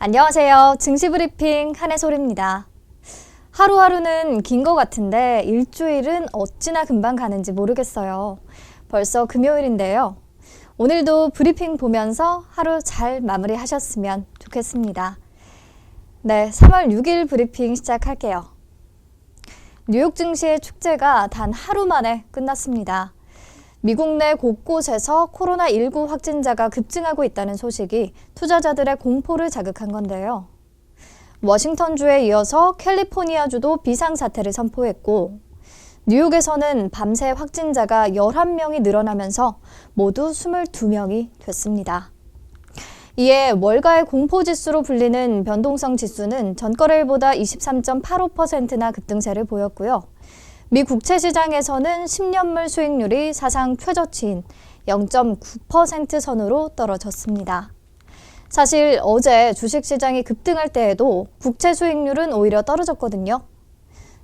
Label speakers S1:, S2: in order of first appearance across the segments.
S1: 안녕하세요. 증시브리핑 한혜솔입니다. 하루하루는 긴 것 같은데 일주일은 어찌나 금방 가는지 모르겠어요. 벌써 금요일인데요. 오늘도 브리핑 보면서 하루 잘 마무리하셨으면 좋겠습니다. 네, 3월 6일 브리핑 시작할게요. 뉴욕 증시의 축제가 단 하루 만에 끝났습니다. 미국 내 곳곳에서 코로나19 확진자가 급증하고 있다는 소식이 투자자들의 공포를 자극한 건데요. 워싱턴주에 이어서 캘리포니아주도 비상사태를 선포했고, 뉴욕에서는 밤새 확진자가 11명이 늘어나면서 모두 22명이 됐습니다. 이에 월가의 공포지수로 불리는 변동성 지수는 전거래일보다 23.85%나 급등세를 보였고요. 미 국채시장에서는 10년물 수익률이 사상 최저치인 0.9% 선으로 떨어졌습니다. 사실 어제 주식시장이 급등할 때에도 국채 수익률은 오히려 떨어졌거든요.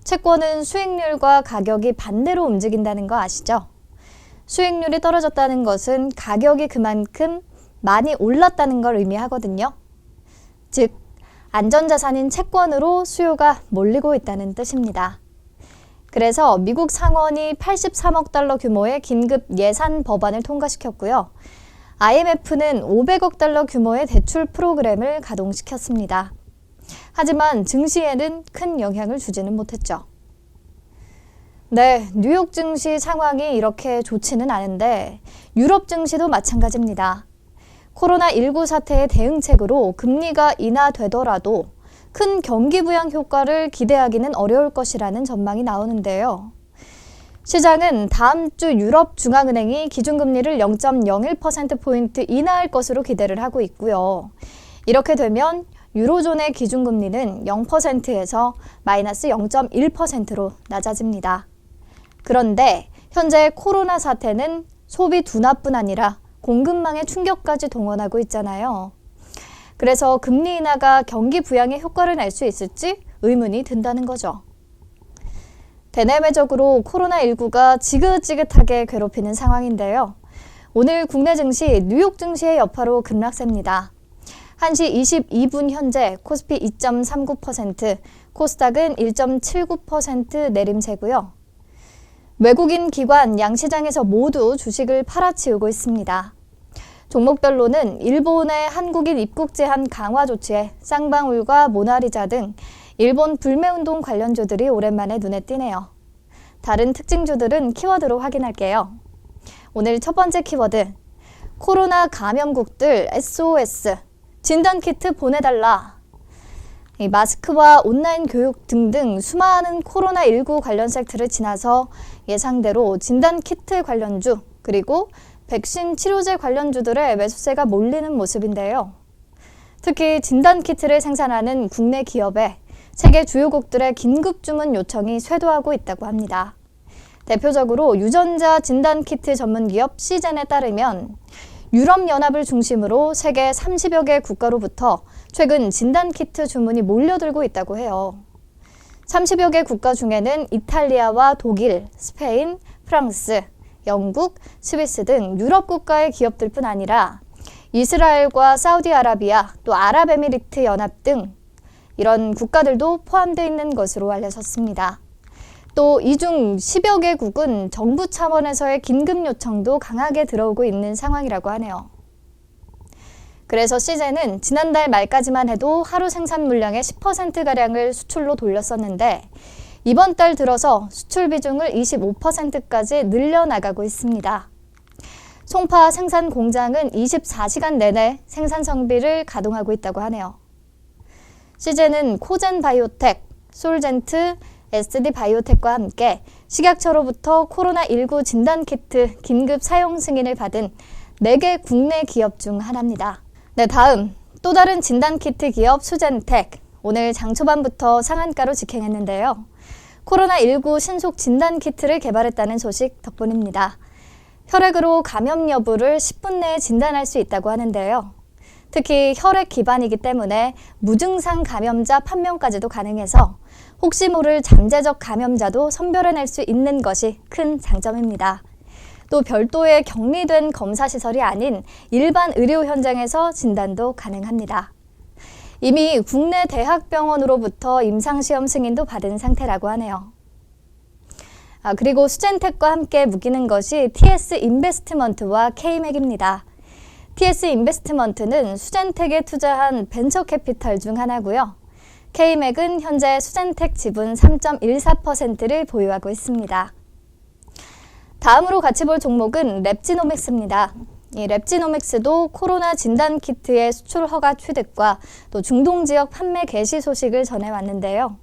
S1: 채권은 수익률과 가격이 반대로 움직인다는 거 아시죠? 수익률이 떨어졌다는 것은 가격이 그만큼 많이 올랐다는 걸 의미하거든요. 즉, 안전자산인 채권으로 수요가 몰리고 있다는 뜻입니다. 그래서 미국 상원이 83억 달러 규모의 긴급 예산 법안을 통과시켰고요. IMF는 500억 달러 규모의 대출 프로그램을 가동시켰습니다. 하지만 증시에는 큰 영향을 주지는 못했죠. 네, 뉴욕 증시 상황이 이렇게 좋지는 않은데 유럽 증시도 마찬가지입니다. 코로나19 사태의 대응책으로 금리가 인하되더라도 큰 경기 부양 효과를 기대하기는 어려울 것이라는 전망이 나오는데요. 시장은 다음 주 유럽 중앙은행이 기준금리를 0.01%포인트 인하할 것으로 기대를 하고 있고요. 이렇게 되면 유로존의 기준금리는 0%에서 마이너스 0.1%로 낮아집니다. 그런데 현재 코로나 사태는 소비 둔화뿐 아니라 공급망의 충격까지 동원하고 있잖아요. 그래서 금리 인하가 경기 부양에 효과를 낼 수 있을지 의문이 든다는 거죠. 대내외적으로 코로나19가 지긋지긋하게 괴롭히는 상황인데요. 오늘 국내 증시, 뉴욕 증시의 여파로 급락세입니다. 1시 22분 현재 코스피 2.39%, 코스닥은 1.79% 내림세고요. 외국인 기관 양시장에서 모두 주식을 팔아치우고 있습니다. 종목별로는 일본의 한국인 입국 제한 강화 조치에 쌍방울과 모나리자 등 일본 불매운동 관련주들이 오랜만에 눈에 띄네요. 다른 특징주들은 키워드로 확인할게요. 오늘 첫 번째 키워드, 코로나 감염국들 SOS, 진단키트 보내달라. 마스크와 온라인 교육 등등 수많은 코로나19 관련 섹터를 지나서 예상대로 진단키트 관련주, 그리고 백신 치료제 관련주들의 매수세가 몰리는 모습인데요. 특히 진단키트를 생산하는 국내 기업에 세계 주요국들의 긴급 주문 요청이 쇄도하고 있다고 합니다. 대표적으로 유전자 진단키트 전문기업 시젠에 따르면 유럽연합을 중심으로 세계 30여 개 국가로부터 최근 진단키트 주문이 몰려들고 있다고 해요. 30여 개 국가 중에는 이탈리아와 독일, 스페인, 프랑스, 영국, 스위스 등 유럽 국가의 기업들뿐 아니라 이스라엘과 사우디아라비아, 또 아랍에미리트 연합 등 이런 국가들도 포함되어 있는 것으로 알려졌습니다. 또 이 중 10여 개국은 정부 차원에서의 긴급 요청도 강하게 들어오고 있는 상황이라고 하네요. 그래서 시젠은 지난달 말까지만 해도 하루 생산 물량의 10%가량을 수출로 돌렸었는데 이번 달 들어서 수출 비중을 25%까지 늘려나가고 있습니다. 송파 생산 공장은 24시간 내내 생산 성비를 가동하고 있다고 하네요. 시젠은 코젠 바이오텍, 솔젠트, SD 바이오텍과 함께 식약처로부터 코로나19 진단키트 긴급 사용 승인을 받은 4개 국내 기업 중 하나입니다. 네, 다음 또 다른 진단키트 기업 수젠텍, 오늘 장 초반부터 상한가로 직행했는데요. 코로나19 신속 진단키트를 개발했다는 소식 덕분입니다. 혈액으로 감염 여부를 10분 내에 진단할 수 있다고 하는데요. 특히 혈액 기반이기 때문에 무증상 감염자 판명까지도 가능해서 혹시 모를 잠재적 감염자도 선별해낼 수 있는 것이 큰 장점입니다. 또 별도의 격리된 검사 시설이 아닌 일반 의료 현장에서 진단도 가능합니다. 이미 국내 대학병원으로부터 임상시험 승인도 받은 상태라고 하네요. 그리고 수젠텍과 함께 묶이는 것이 TS 인베스트먼트와 K맥입니다. TS 인베스트먼트는 수젠텍에 투자한 벤처 캐피탈 중 하나고요. K맥은 현재 수젠텍 지분 3.14%를 보유하고 있습니다. 다음으로 같이 볼 종목은 랩지노믹스입니다. 이 랩지노믹스도 코로나 진단키트의 수출 허가 취득과 또 중동지역 판매 개시 소식을 전해왔는데요.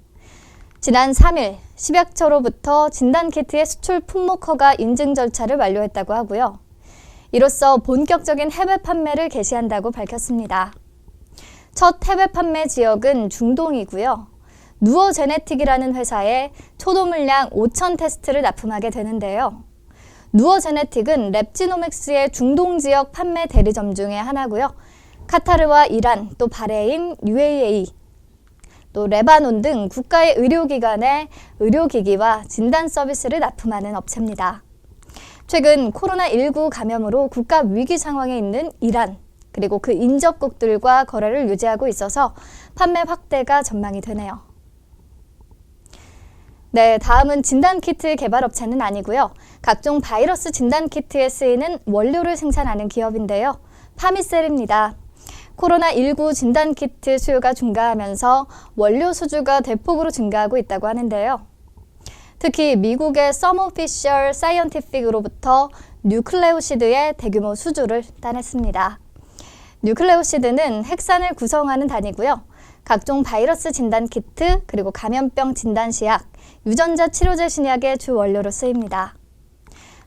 S1: 지난 3일 식약처로부터 진단키트의 수출 품목 허가 인증 절차를 완료했다고 하고요. 이로써 본격적인 해외 판매를 개시한다고 밝혔습니다. 첫 해외 판매 지역은 중동이고요. 누어제네틱이라는 회사에 초도 물량 5,000 테스트를 납품하게 되는데요. 누어제네틱은 랩지노믹스의 중동 지역 판매 대리점 중에 하나고요. 카타르와 이란, 또 바레인, UAE, 또 레바논 등 국가의 의료기관에 의료기기와 진단 서비스를 납품하는 업체입니다. 최근 코로나19 감염으로 국가 위기 상황에 있는 이란, 그리고 그 인접국들과 거래를 유지하고 있어서 판매 확대가 전망이 되네요. 네, 다음은 진단키트 개발업체는 아니고요. 각종 바이러스 진단키트에 쓰이는 원료를 생산하는 기업인데요. 파미셀입니다. 코로나19 진단키트 수요가 증가하면서 원료 수주가 대폭으로 증가하고 있다고 하는데요. 특히 미국의 서머 피셜 사이언티픽으로부터 뉴클레오시드의 대규모 수주를 따냈습니다. 뉴클레오시드는 핵산을 구성하는 단위고요. 각종 바이러스 진단키트, 그리고 감염병 진단시약, 유전자 치료제 신약의 주 원료로 쓰입니다.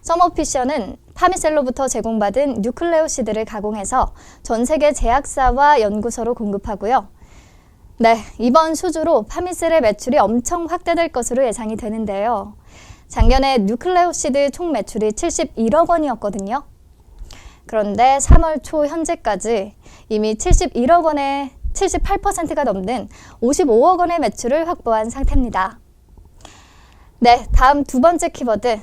S1: 서머피셔는 파미셀로부터 제공받은 뉴클레오시드를 가공해서 전 세계 제약사와 연구소로 공급하고요. 네, 이번 수주로 파미셀의 매출이 엄청 확대될 것으로 예상이 되는데요. 작년에 뉴클레오시드 총 매출이 71억 원이었거든요. 그런데 3월 초 현재까지 이미 71억 원의 78%가 넘는 55억 원의 매출을 확보한 상태입니다. 네, 다음 두 번째 키워드,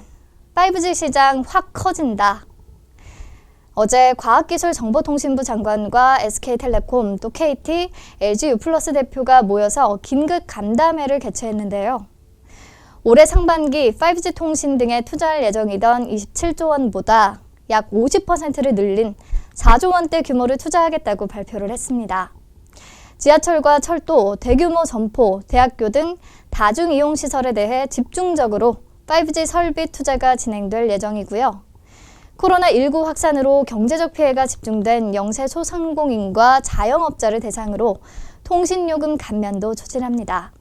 S1: 5G 시장 확 커진다. 어제 과학기술정보통신부 장관과 SK텔레콤, 또 KT, LG U+ 대표가 모여서 긴급 간담회를 개최했는데요. 올해 상반기 5G 통신 등에 투자할 예정이던 27조 원보다 약 50%를 늘린 4조 원대 규모를 투자하겠다고 발표를 했습니다. 지하철과 철도, 대규모 점포, 대학교 등 다중이용시설에 대해 집중적으로 5G 설비 투자가 진행될 예정이고요. 코로나19 확산으로 경제적 피해가 집중된 영세 소상공인과 자영업자를 대상으로 통신요금 감면도 추진합니다.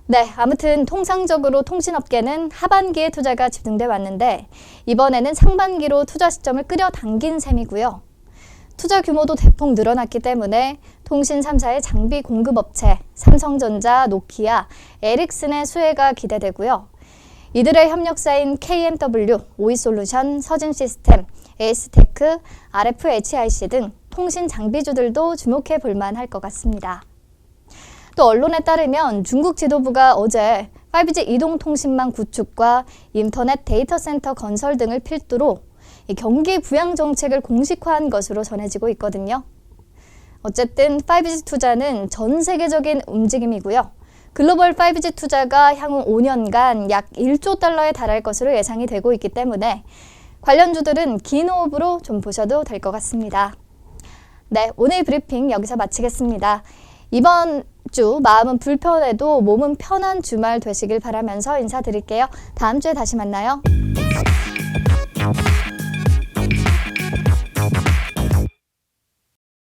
S1: 네, 아무튼 통상적으로 통신업계는 하반기에 투자가 집중돼 왔는데 이번에는 상반기로 투자 시점을 끌어당긴 셈이고요. 투자 규모도 대폭 늘어났기 때문에 통신 3사의 장비 공급업체, 삼성전자, 노키아, 에릭슨의 수혜가 기대되고요. 이들의 협력사인 KMW, 오이솔루션, 서진시스템, 에이스테크, RFHIC 등 통신 장비주들도 주목해 볼 만할 것 같습니다. 또 언론에 따르면 중국 지도부가 어제 5G 이동통신망 구축과 인터넷 데이터 센터 건설 등을 필두로 경기 부양 정책을 공식화한 것으로 전해지고 있거든요. 어쨌든 5G 투자는 전 세계적인 움직임이고요. 글로벌 5G 투자가 향후 5년간 약 1조 달러에 달할 것으로 예상이 되고 있기 때문에 관련주들은 긴 호흡으로 좀 보셔도 될 것 같습니다. 네, 오늘 브리핑 여기서 마치겠습니다. 이번 주 마음은 불편해도 몸은 편한 주말 되시길 바라면서 인사드릴게요. 다음 주에 다시 만나요.